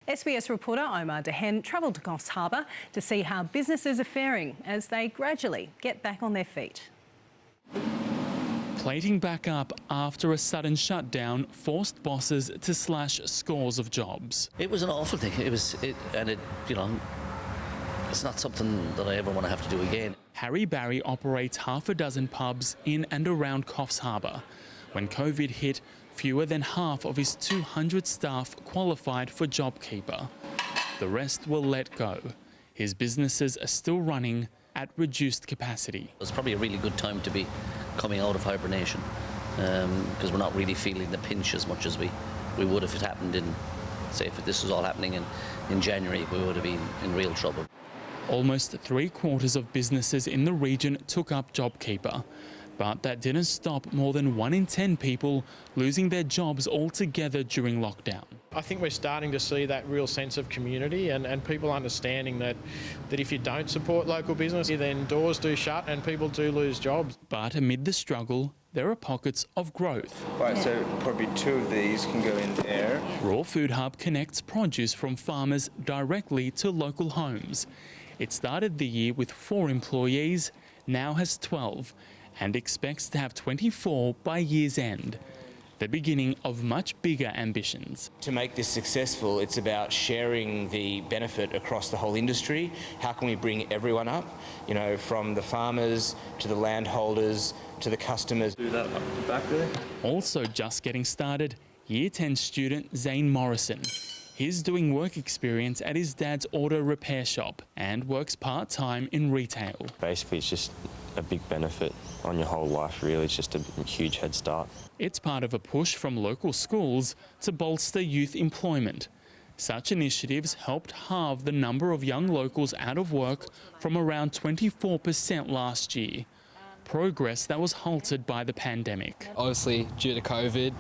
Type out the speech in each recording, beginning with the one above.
SBS reporter Omar Dehen travelled to Coffs Harbour to see how businesses are faring as they gradually get back on their feet. Plating back up after a sudden shutdown forced bosses to slash scores of jobs. It was an awful thing. It's not something that I ever want to have to do again. Harry Barry operates half a dozen pubs in and around Coffs Harbour. When COVID hit, fewer than half of his 200 staff qualified for JobKeeper. The rest were let go. His businesses are still running at reduced capacity. It's probably a really good time to be coming out of hibernation because we're not really feeling the pinch as much as we would if it happened in, say, if this was all happening in January, we would have been in real trouble. Almost 3/4 of businesses in the region took up JobKeeper, but that didn't stop more than 1 in 10 people losing their jobs altogether during lockdown. I think we're starting to see that real sense of community and people understanding that if you don't support local business, then doors do shut and people do lose jobs. But amid the struggle, there are pockets of growth. Right, so probably 2 of these can go in there. Raw Food Hub connects produce from farmers directly to local homes. It started the year with 4 employees, now has 12, and expects to have 24 by year's end. The beginning of much bigger ambitions. To make this successful, it's about sharing the benefit across the whole industry. How can we bring everyone up? You know, from the farmers to the landholders to the customers. Do that up the back there. Also just getting started, Year 10 student Zane Morrison. He's doing work experience at his dad's auto repair shop and works part-time in retail. Basically, it's just a big benefit on your whole life, really. It's just a huge head start. It's part of a push from local schools to bolster youth employment. Such initiatives helped halve the number of young locals out of work from around 24% last year. Progress that was halted by the pandemic. Obviously, due to COVID,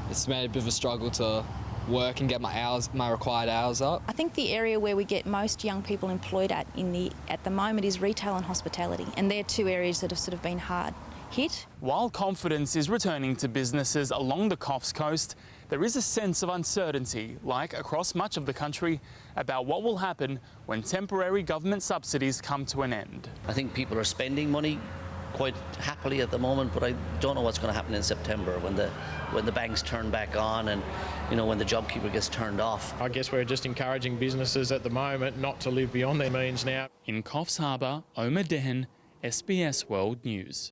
it's made a bit of a struggle to work and get my required hours up. I think the area where we get most young people employed at the moment is retail and hospitality, and they're 2 areas that have sort of been hard hit. While confidence is returning to businesses along the Coffs Coast, there is a sense of uncertainty, like across much of the country, about what will happen when temporary government subsidies come to an end. I think people are spending money quite happily at the moment, but I don't know what's going to happen in September when the banks turn back on and when the JobKeeper gets turned off. I guess we're just encouraging businesses at the moment not to live beyond their means now. In Coffs Harbour, Omar Dehen, SBS World News.